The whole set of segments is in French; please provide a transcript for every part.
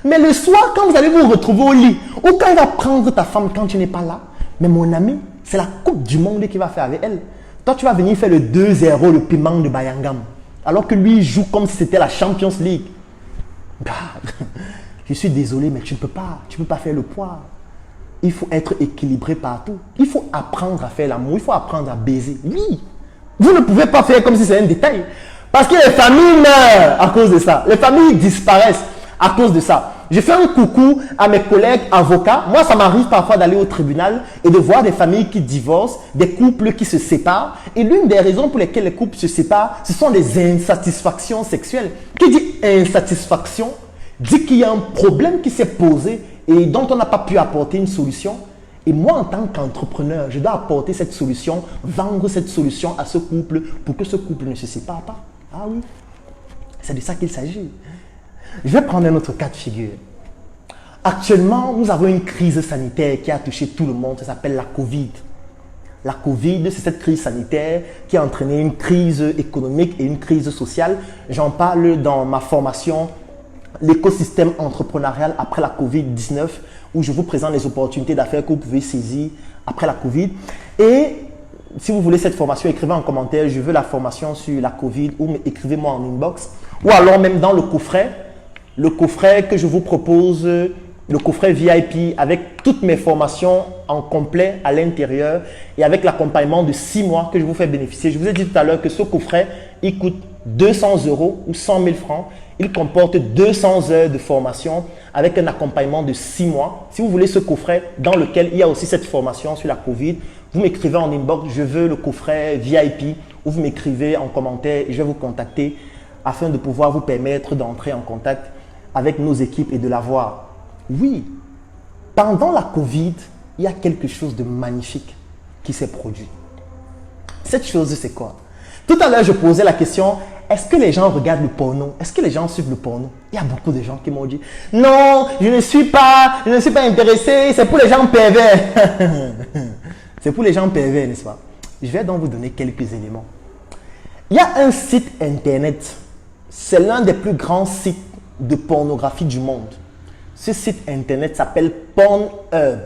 Mais le soir, quand vous allez vous retrouver au lit, ou quand il va prendre ta femme quand tu n'es pas là, mais mon ami, c'est la Coupe du Monde qu'il va faire avec elle. Toi, tu vas venir faire le 2-0, le piment de Bayangam. Alors que lui, il joue comme si c'était la Champions League. Bah, je suis désolé, mais tu ne peux pas. Tu ne peux pas faire le poids. Il faut être équilibré partout. Il faut apprendre à faire l'amour. Il faut apprendre à baiser. Oui. Vous ne pouvez pas faire comme si c'était un détail. Parce que les familles meurent à cause de ça. Les familles disparaissent à cause de ça. Je fais un coucou à mes collègues avocats. Moi, ça m'arrive parfois d'aller au tribunal et de voir des familles qui divorcent, des couples qui se séparent. Et l'une des raisons pour lesquelles les couples se séparent, ce sont des insatisfactions sexuelles. Qui dit insatisfaction dit qu'il y a un problème qui s'est posé et dont on n'a pas pu apporter une solution. Et moi, en tant qu'entrepreneur, je dois apporter cette solution, vendre cette solution à ce couple pour que ce couple ne se sépare pas. Ah oui, c'est de ça qu'il s'agit. Je vais prendre un autre cas de figure. Actuellement, nous avons une crise sanitaire qui a touché tout le monde. Ça s'appelle la Covid. La Covid, c'est cette crise sanitaire qui a entraîné une crise économique et une crise sociale. J'en parle dans ma formation l'écosystème entrepreneurial après la Covid-19 où je vous présente les opportunités d'affaires que vous pouvez saisir après la Covid. Et si vous voulez cette formation, écrivez en commentaire, je veux la formation sur la Covid ou écrivez-moi en inbox. Ou alors même dans le coffret que je vous propose, le coffret VIP avec toutes mes formations en complet à l'intérieur et avec l'accompagnement de 6 mois que je vous fais bénéficier. Je vous ai dit tout à l'heure que ce coffret, il coûte 200 € ou 100 000 francs. Il comporte 200 heures de formation avec un accompagnement de 6 mois. Si vous voulez ce coffret dans lequel il y a aussi cette formation sur la Covid, vous m'écrivez en inbox, je veux le coffret VIP, ou vous m'écrivez en commentaire et je vais vous contacter afin de pouvoir vous permettre d'entrer en contact avec nos équipes et de l'avoir. Oui, pendant la Covid, il y a quelque chose de magnifique qui s'est produit. Cette chose, c'est quoi? Tout à l'heure, je posais la question, est-ce que les gens regardent le porno? Est-ce que les gens suivent le porno? Il y a beaucoup de gens qui m'ont dit, non, je ne suis pas intéressé, c'est pour les gens pervers. C'est pour les gens pervers, n'est-ce pas? Je vais donc vous donner quelques éléments. Il y a un site internet, c'est l'un des plus grands sites de pornographie du monde. Ce site internet s'appelle Pornhub.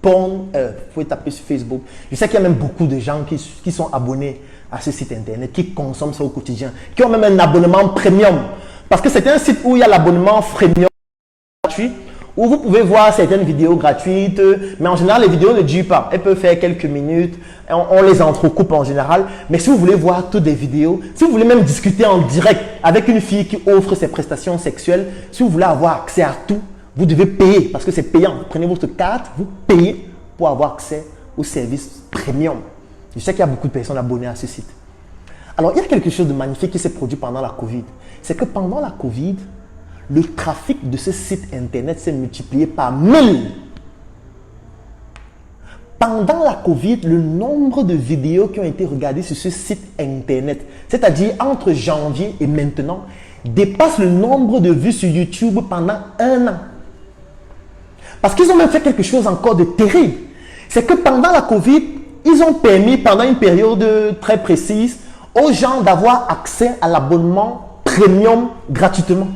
Pornhub, vous pouvez taper sur Facebook. Je sais qu'il y a même beaucoup de gens qui sont abonnés à ce site internet, qui consomment ça au quotidien, qui ont même un abonnement premium. Parce que c'est un site où il y a l'abonnement premium gratuit, où vous pouvez voir certaines vidéos gratuites, mais en général, les vidéos ne durent pas. Elles peuvent faire quelques minutes, on les entrecoupe en général. Mais si vous voulez voir toutes des vidéos, si vous voulez même discuter en direct avec une fille qui offre ses prestations sexuelles, si vous voulez avoir accès à tout, vous devez payer parce que c'est payant. Vous prenez votre carte, vous payez pour avoir accès au service premium. Je sais qu'il y a beaucoup de personnes abonnées à ce site. Alors, il y a quelque chose de magnifique qui s'est produit pendant la Covid. C'est que pendant la Covid, le trafic de ce site internet s'est multiplié par 1000. Pendant la Covid, le nombre de vidéos qui ont été regardées sur ce site internet, c'est-à-dire entre janvier et maintenant, dépasse le nombre de vues sur YouTube pendant 1 an. Parce qu'ils ont même fait quelque chose encore de terrible. C'est que pendant la Covid, ils ont permis pendant une période très précise aux gens d'avoir accès à l'abonnement premium gratuitement.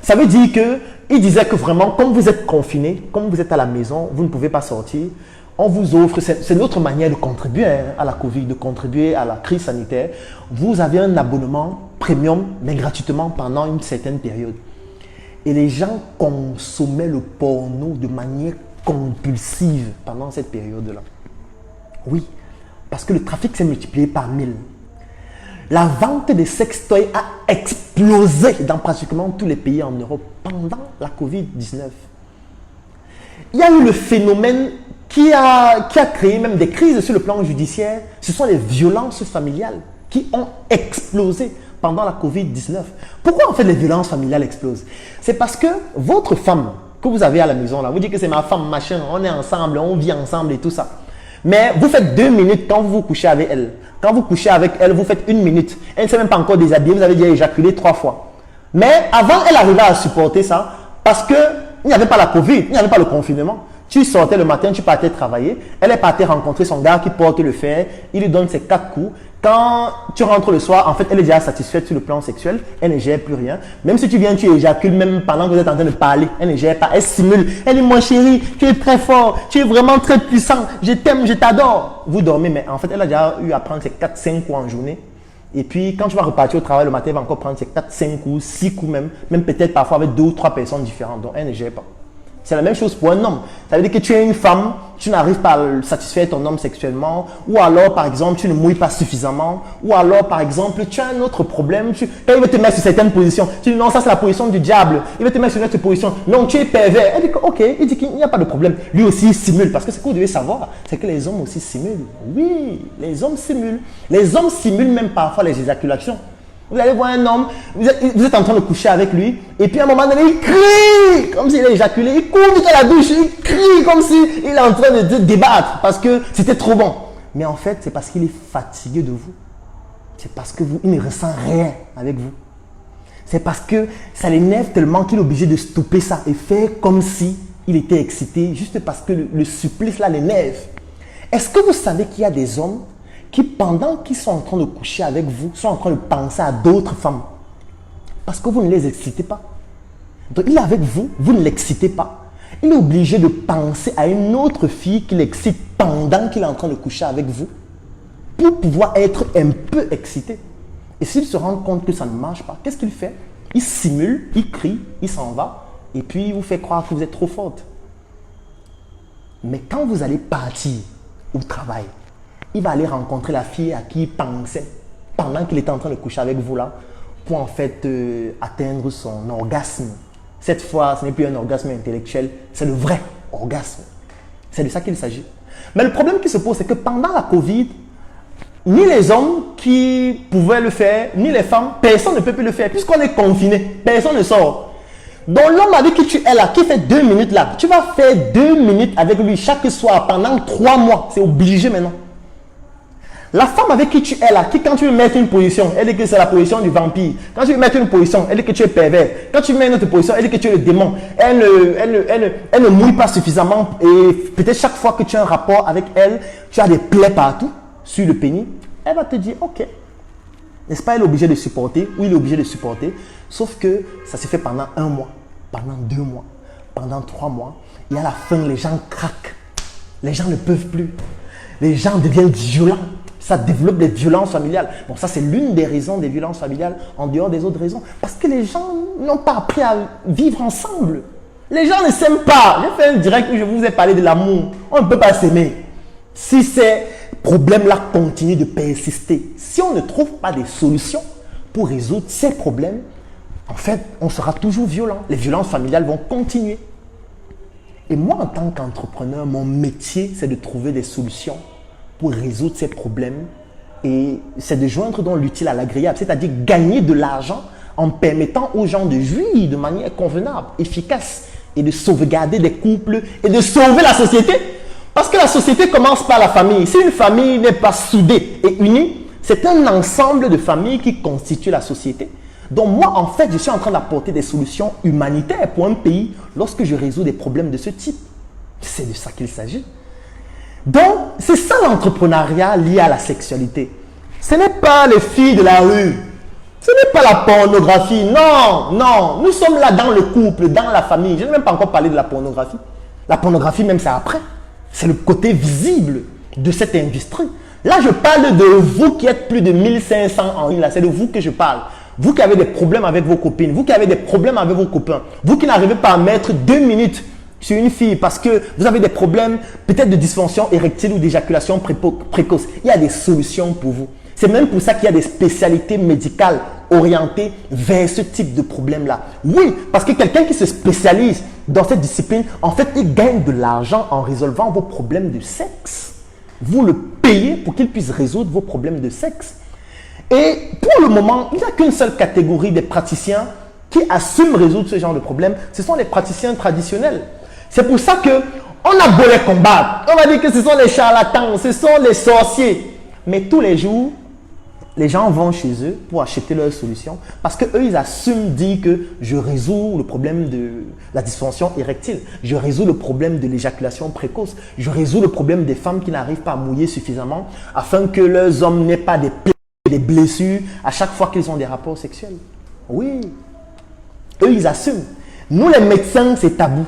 Ça veut dire qu'ils disaient que vraiment, comme vous êtes confinés, comme vous êtes à la maison, vous ne pouvez pas sortir, on vous offre, c'est notre manière de contribuer à la Covid, de contribuer à la crise sanitaire. Vous avez un abonnement premium, mais gratuitement pendant une certaine période. Et les gens consommaient le porno de manière compulsive pendant cette période-là. Oui, parce que le trafic s'est multiplié par 1000. La vente des sextoys a explosé dans pratiquement tous les pays en Europe pendant la Covid-19. Il y a eu le phénomène qui a créé même des crises sur le plan judiciaire. Ce sont les violences familiales qui ont explosé pendant la Covid-19. Pourquoi en fait les violences familiales explosent? C'est parce que votre femme que vous avez à la maison, là, vous dites que c'est ma femme, machin, on est ensemble, on vit ensemble et tout ça. Mais vous faites 2 minutes quand vous vous couchez avec elle. Quand vous couchez avec elle, vous faites 1 minute. Elle ne s'est même pas encore déshabillée, vous avez déjà éjaculé 3 fois. Mais avant, elle arrivait à supporter ça parce qu'il n'y avait pas la Covid, il n'y avait pas le confinement. Tu sortais le matin, tu partais travailler. Elle est partie rencontrer son gars qui porte le fer. Il lui donne ses 4 coups. Quand tu rentres le soir, en fait, elle est déjà satisfaite sur le plan sexuel. Elle ne gère plus rien. Même si tu viens, tu éjacules, même pendant que vous êtes en train de parler. Elle ne gère pas. Elle simule. Elle dit, mon chéri, tu es très fort. Tu es vraiment très puissant. Je t'aime, je t'adore. Vous dormez, mais en fait, elle a déjà eu à prendre ses 4-5 coups en journée. Et puis, quand tu vas repartir au travail le matin, elle va encore prendre ses 4-5 coups, 6 coups même. Même peut-être parfois avec 2 ou 3 personnes différentes. Donc, elle ne gère pas. C'est la même chose pour un homme. Ça veut dire que tu es une femme, tu n'arrives pas à satisfaire ton homme sexuellement, ou alors par exemple tu ne mouilles pas suffisamment, ou alors par exemple tu as un autre problème, quand il veut te mettre sur certaines positions, tu dis non, ça c'est la position du diable, il veut te mettre sur une autre position, non, tu es pervers. Elle dit que, ok, il dit qu'il n'y a pas de problème. Lui aussi il simule, parce que ce que vous devez savoir, c'est que les hommes aussi simulent. Oui, les hommes simulent. Les hommes simulent même parfois les éjaculations. Vous allez voir un homme, vous êtes en train de coucher avec lui, et puis à un moment donné, il crie, comme s'il a éjaculé, il court jusqu'à la douche, il crie comme s'il est en train de débattre, parce que c'était trop bon. Mais en fait, c'est parce qu'il est fatigué de vous. C'est parce que il ne ressent rien avec vous. C'est parce que ça l'énerve tellement qu'il est obligé de stopper ça et faire comme si il était excité, juste parce que le supplice là l'énerve. Est-ce que vous savez qu'il y a des hommes qui, pendant qu'ils sont en train de coucher avec vous, sont en train de penser à d'autres femmes. Parce que vous ne les excitez pas. Donc, il est avec vous, vous ne l'excitez pas. Il est obligé de penser à une autre fille qui l'excite pendant qu'il est en train de coucher avec vous pour pouvoir être un peu excité. Et s'il se rend compte que ça ne marche pas, qu'est-ce qu'il fait? Il simule, il crie, il s'en va et puis il vous fait croire que vous êtes trop forte. Mais quand vous allez partir au travail, il va aller rencontrer la fille à qui il pensait pendant qu'il était en train de coucher avec vous là pour en fait atteindre son orgasme. Cette fois, ce n'est plus un orgasme intellectuel, c'est le vrai orgasme. C'est de ça qu'il s'agit. Mais le problème qui se pose, c'est que pendant la Covid, ni les hommes qui pouvaient le faire, ni les femmes, personne ne peut plus le faire puisqu'on est confiné. Personne ne sort. Donc l'homme avec qui tu es là, qui fait 2 minutes là, tu vas faire 2 minutes avec lui chaque soir pendant 3 mois. C'est obligé maintenant. La femme avec qui tu es là, qui quand tu veux mettre une position, elle dit que c'est la position du vampire. Quand tu veux mettre une position, elle dit que tu es pervers. Quand tu mets une autre position, elle dit que tu es le démon. Elle ne mouille pas suffisamment et peut-être chaque fois que tu as un rapport avec elle, tu as des plaies partout sur le pénis. Elle va te dire, ok. N'est-ce pas, elle est obligée de supporter, ou il est obligé de supporter. Sauf que ça se fait pendant 1 mois, pendant 2 mois, pendant 3 mois. Et à la fin, les gens craquent. Les gens ne peuvent plus. Les gens deviennent violents. Ça développe des violences familiales. Bon, ça, c'est l'une des raisons des violences familiales en dehors des autres raisons. Parce que les gens n'ont pas appris à vivre ensemble. Les gens ne s'aiment pas. J'ai fait un direct où je vous ai parlé de l'amour. On ne peut pas s'aimer. Si ces problèmes-là continuent de persister, si on ne trouve pas des solutions pour résoudre ces problèmes, en fait, on sera toujours violent. Les violences familiales vont continuer. Et moi, en tant qu'entrepreneur, mon métier, c'est de trouver des solutions pour résoudre ces problèmes et c'est de joindre donc l'utile à l'agréable, c'est-à-dire gagner de l'argent en permettant aux gens de jouir de manière convenable, efficace et de sauvegarder des couples et de sauver la société. Parce que la société commence par la famille. Si une famille n'est pas soudée et unie, c'est un ensemble de familles qui constitue la société. Donc moi, en fait, je suis en train d'apporter des solutions humanitaires pour un pays lorsque je résous des problèmes de ce type. C'est de ça qu'il s'agit. Donc, c'est ça l'entrepreneuriat lié à la sexualité. Ce n'est pas les filles de la rue. Ce n'est pas la pornographie. Non, non. Nous sommes là dans le couple, dans la famille. Je n'ai même pas encore parlé de la pornographie. La pornographie, même, c'est après. C'est le côté visible de cette industrie. Là, je parle de vous qui êtes plus de 1500 en ligne. C'est de vous que je parle. Vous qui avez des problèmes avec vos copines. Vous qui avez des problèmes avec vos copains. Vous qui n'arrivez pas à mettre 2 minutes sur une fille parce que vous avez des problèmes peut-être de dysfonction érectile ou d'éjaculation précoce. Il y a des solutions pour vous. C'est même pour ça qu'il y a des spécialités médicales orientées vers ce type de problème-là. Oui, parce que quelqu'un qui se spécialise dans cette discipline, en fait, il gagne de l'argent en résolvant vos problèmes de sexe. Vous le payez pour qu'il puisse résoudre vos problèmes de sexe. Et pour le moment, il n'y a qu'une seule catégorie des praticiens qui assument résoudre ce genre de problème. Ce sont les praticiens traditionnels. C'est pour ça qu'on a beau les combattre. On va dire que ce sont les charlatans, ce sont les sorciers. Mais tous les jours, les gens vont chez eux pour acheter leur solution parce qu'eux, ils assument dire que je résous le problème de la dysfonction érectile, je résous le problème de l'éjaculation précoce, je résous le problème des femmes qui n'arrivent pas à mouiller suffisamment afin que leurs hommes n'aient pas des blessures à chaque fois qu'ils ont des rapports sexuels. Oui, eux, ils assument. Nous, les médecins, c'est tabou.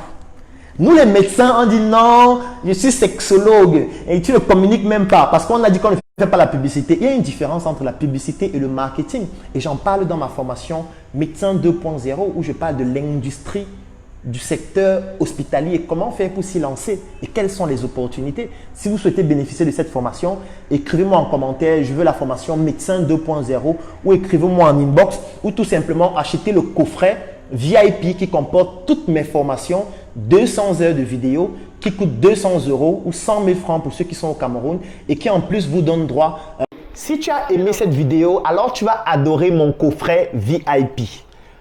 Nous, les médecins, on dit non, je suis sexologue et tu ne communiques même pas parce qu'on a dit qu'on ne fait pas la publicité. Il y a une différence entre la publicité et le marketing et j'en parle dans ma formation Médecin 2.0 où je parle de l'industrie du secteur hospitalier, comment faire pour s'y lancer et quelles sont les opportunités. Si vous souhaitez bénéficier de cette formation, écrivez-moi en commentaire, je veux la formation Médecin 2.0 ou écrivez-moi en inbox ou tout simplement achetez le coffret VIP qui comporte toutes mes formations, 200 heures de vidéo qui coûte 200 € ou 100 000 francs pour ceux qui sont au Cameroun et qui en plus vous donne droit. Si tu as aimé cette vidéo, alors tu vas adorer mon coffret VIP.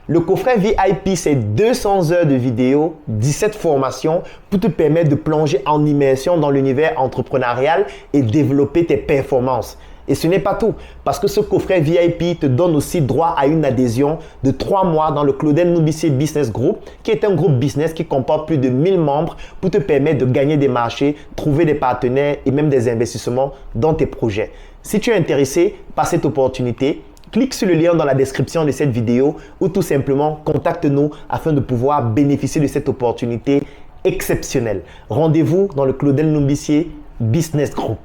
Le coffret VIP, c'est 200 heures de vidéo, 17 formations pour te permettre de plonger en immersion dans l'univers entrepreneurial et développer tes performances. Et ce n'est pas tout, parce que ce coffret VIP te donne aussi droit à une adhésion de 3 mois dans le Claudel Noubissier Business Group, qui est un groupe business qui comporte plus de 1000 membres pour te permettre de gagner des marchés, trouver des partenaires et même des investissements dans tes projets. Si tu es intéressé par cette opportunité, clique sur le lien dans la description de cette vidéo ou tout simplement contacte-nous afin de pouvoir bénéficier de cette opportunité exceptionnelle. Rendez-vous dans le Claudel Noubissier Business Group.